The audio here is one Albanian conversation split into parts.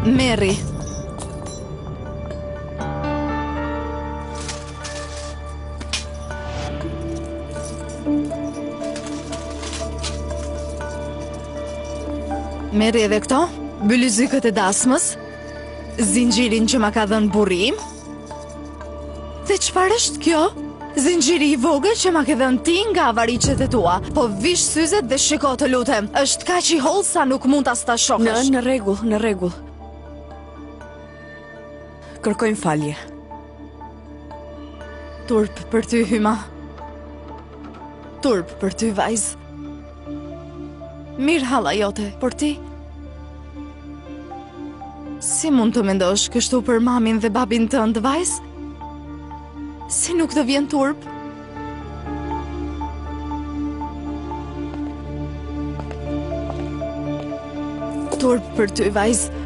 Merri. Merri edhe këto, bylyzykët e dasmës, zinxhirin që ma ka dhënë burrim. Dhe çfarë është kjo? Zinxhiri i vogël që ma ke dhënë ti nga avariqet e tua. Po vish syzet dhe shiko të lutem. Është kaq i holl sa nuk mund ta shohësh. Në rregull. Kërkojmë falje. Turp për ty, Hyma. Turp për ty, vajzë. Mirë halla jote, por ti? Si mund të mendosh kështu për mamin dhe babin tënd, vajzë? Si nuk të vjen turp? Turp për ty, vajzë.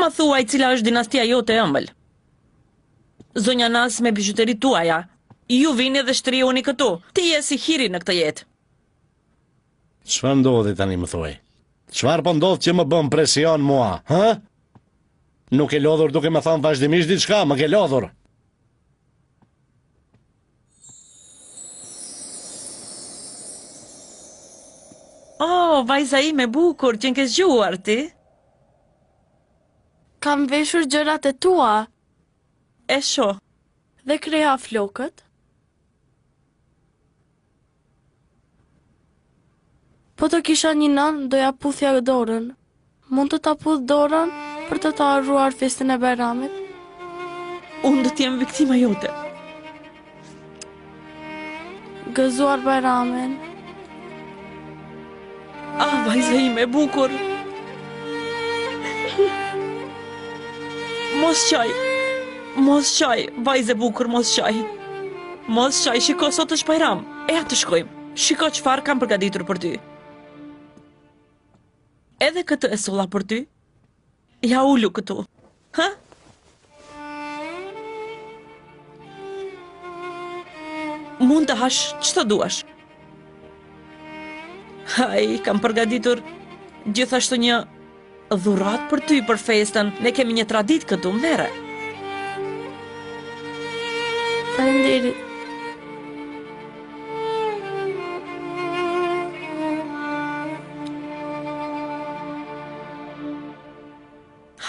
Ma thuaj cila është dinastia jote ëmbël. Zonja Nas me bijuteri tuaja. Ju vini dhe shtriuni këtu. Ti je si hiri në këtë jetë. Çfarë ndodhi tani më thuaj? Çfarë po ndodh që më bën presion mua, hë? Nuk e lodhur duke më thënë vazhdimisht diçka, më ke lodhur. Oh, vajza ime bukur, që n'ke zgjuar ti? Kam veshur gjërat e tua. E shoh. Dhe kreha flokët. Po të kisha një nën, doja puthja dorën. Mund të ta puth dorën për të harruar festën e Bajramit? Unë do t'jem viktima jote. Gëzuar Bajramin. Ah, vajza ime bukur. Mos qaj, vajze bukur, mos qaj. Mos qaj, shiko sot është Bajram. Eja të shkojmë. Shiko çfarë kam përgatitur për ty. Edhe këtë e solla për ty. Ja ulu këtu. Ha? Mund të hash ç'të duash. Haj, kam përgatitur gjithashtu një dhurat për ty për festën. Ne kemi një tradit këtu, mere. Faleminderit.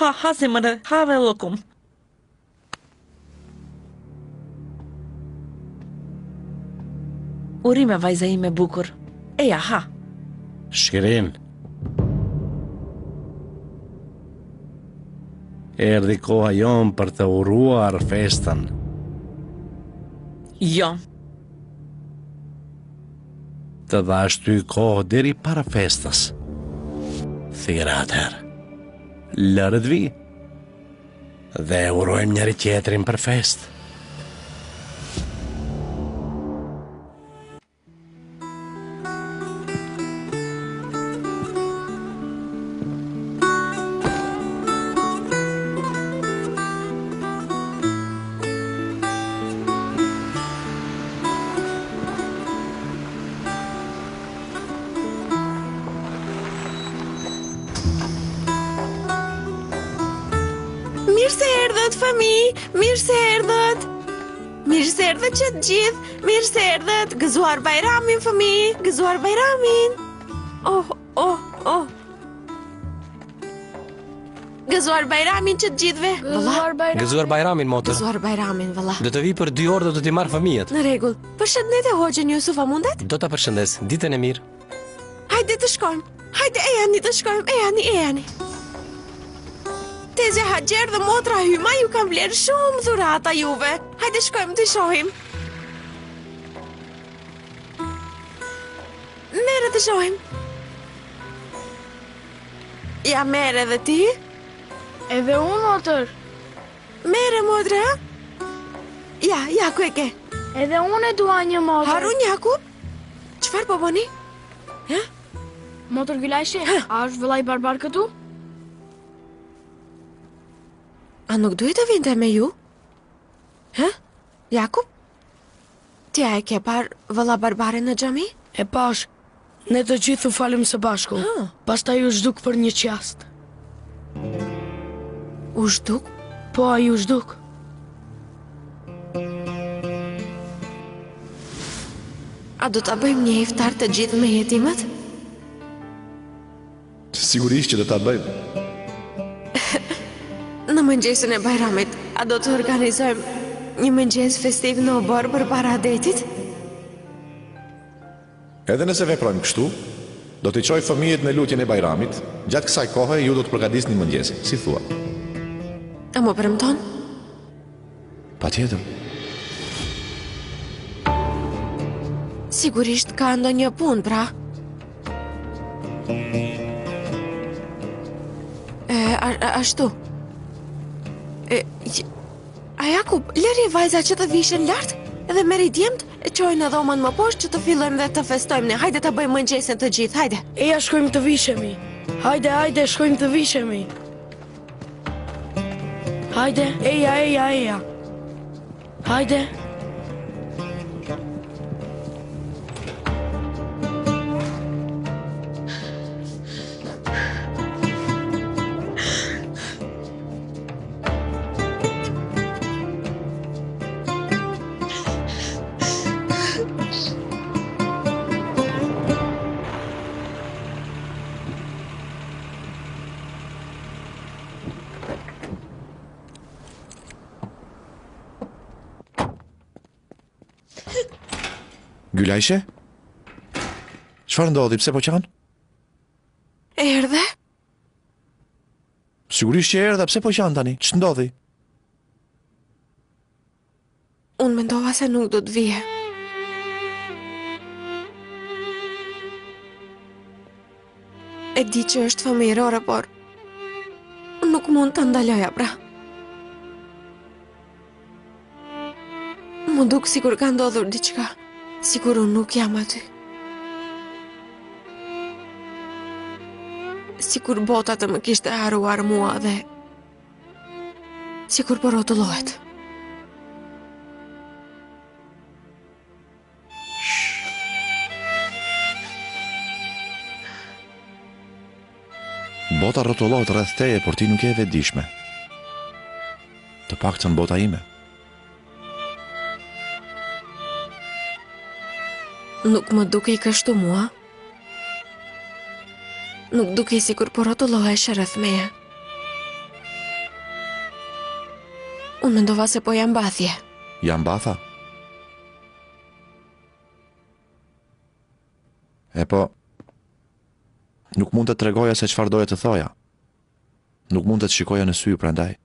Ha zemërë, ha dhe lëkum. Urime vajza ime bukur. Eja, ha. Shkirin. Erdhi koha jon për të uruar festën. Jo. Të dhash ty kohë deri para festës. Thira atëherë. Lërët vi. Dhe urojmë njëri tjetrin për festë. Mirë se erdhët, fëmi, mirë se erdhët. Mirë se erdhët që të gjithë, mirë se erdhët. Gëzuar Bajramin, fëmi, gëzuar Bajramin. Oh. Gëzuar Bajramin që të gjithëve. Gëzuar Bajramin, motër. Gëzuar Bajramin, valla. Do të vi për 2 orë, do të t'i marr fëmijët. Në rregull. Përshëndetje Hoxhën Yusuf, a mundet? Do ta përshëndes. Ditën e mirë. Hajde të shkojmë. Hajde ejani të shkojmë. Ejani. Tezja Haxher dhe motra Hyma ju kanë vlerë shumë dhurata juve. Hajde shkojmë të shohim. Mere të shohim. Ja, mere dhe ti? Edhe unë, motër. Mere, motra? Ja, ku e ke? Edhe unë e dua një motër. Harun Jakub? çfarë po bëni? Motor Gülayşe, a është vëllai barbar këtu? A nuk duhet të vinte me ju? Jakub? Ti a e ke parë vëlla barbare në xhami? E pash, ne të gjithë u falem së bashku. Pastaj u zhduk për një qast. U zhduk? Po, ai u zhduk. A do ta bëjmë një iftar të gjithë me jetimet? Sigurisht që do ta bëjmë. Në mëngjesin e Bajramit, a do të organizojmë një mëngjes festiv në obor përpara detit? Edhe nëse veprojmë kështu, do t'i çoj fëmijët në lutjen e Bajramit. Gjatë kësaj kohe ju do të përgatisni mëngjesin, si thua. A më premton? Patjetër. Sigurisht ka ndonjë punë, pra. Ashtu. A Jakub, lëri vajza që të vishen lart edhe merri djemt e çojnë në dhomën më poshtë që të fillojmë dhe të festojmë ne. Hajde ta bëjmë mëngjesin të gjithë, hajde. Eja, shkojmë të vishemi. Hajde, shkojmë të vishemi. Hajde, eja. Hajde. Gülayşe? Çfarë ndodhi, pse po qan? Erdhe? Sigurisht që erdha, pse po qan tani? Ç'të ndodhi? Unë mendova se nuk do të vije. E di që është fëmijërore, por nuk mund të ndaloja, pra. Më duk sikur ka ndodhur diçka. Sikur unë nuk jam aty. Sikur bota të më kishte haruar mua dhe sikur po rrotullohet. Bota rrotullohet rreth teje, por ti nuk je e vetëdijshme. Të paktën bota ime. Nuk më duke i kështu mua. Nuk duke i sikur po rrotullohesh rreth meje. Unë mendova se po jam bathje. Jam batha? E po, nuk mund të tregoja se çfarë doja të thoja. Nuk mund të të shikoja në sy, prandaj.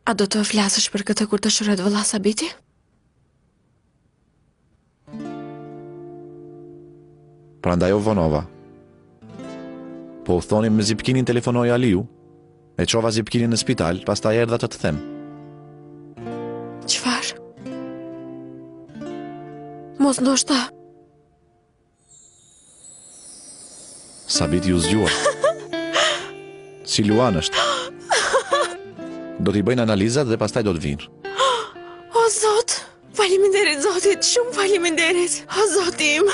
A do të flasësh për këtë kur të shërohet vëlla Sabiti? Prandaj u vonova. Po u thoni me Zipkinin telefonoi Aliu, e çova Zipkinin në spital, pastaj erdha të them. Çfarë? Mos ndoshta. Sabiti u zgjua. Si Luan është. Do t'i bëjnë analizat dhe pastaj do të vinë. O Zot, faleminderit Zotit, shumë faleminderit. O Zoti im.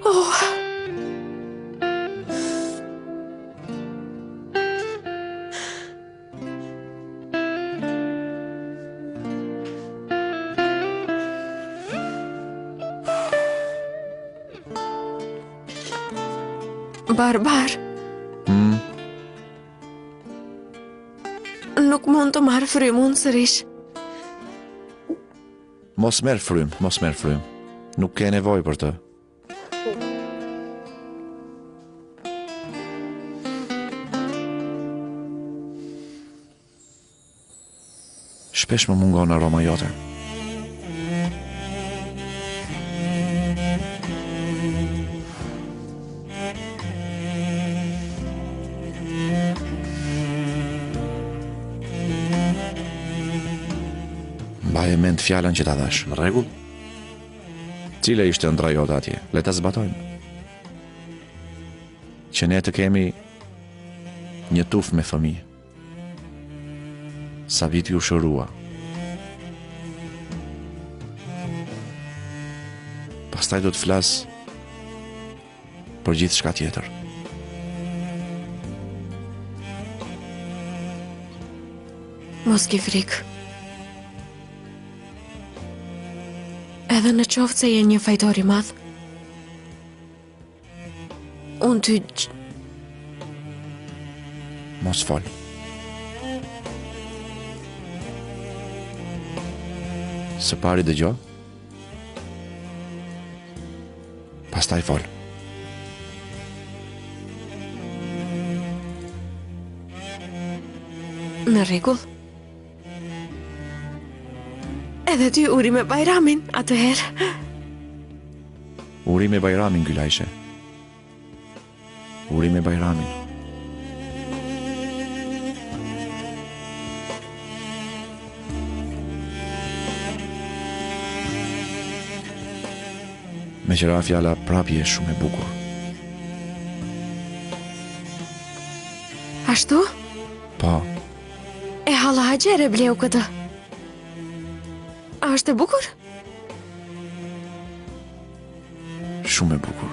Oh. Barbar. Nuk mund të marrë frymën sërish. Mos merr frym. Nuk ke nevojë për të. Shpesh më mungon aroma jote. Mbaje mend fjalën që ta dhash. Në rregull? Cila ishte ëndra jote atje? Le ta zbatojmë. Që ne të kemi një tuf me fëmijë. Sa viti u shërua. Pastaj do të flas për gjithë shka tjetër. Mos ke frikë. Edhe në qoftë se je një fajtor i madh, unë ty Mos fol. Së pari dëgjo, pastaj fol. në rregull. Edhe ty uri me Bajramin, atëherë. Uri me Bajramin, Gylajshe. Uri me Bajramin. Me qëra fjala prapje e shumë e bukur. Ashtu? Po, E halla haqere bleu këtë. A është e bukur? shumë e bukur.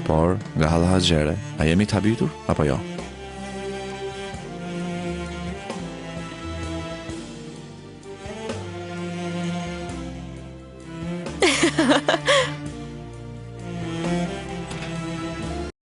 Por, nga halla haqere, a jemi të habitur, apo jo?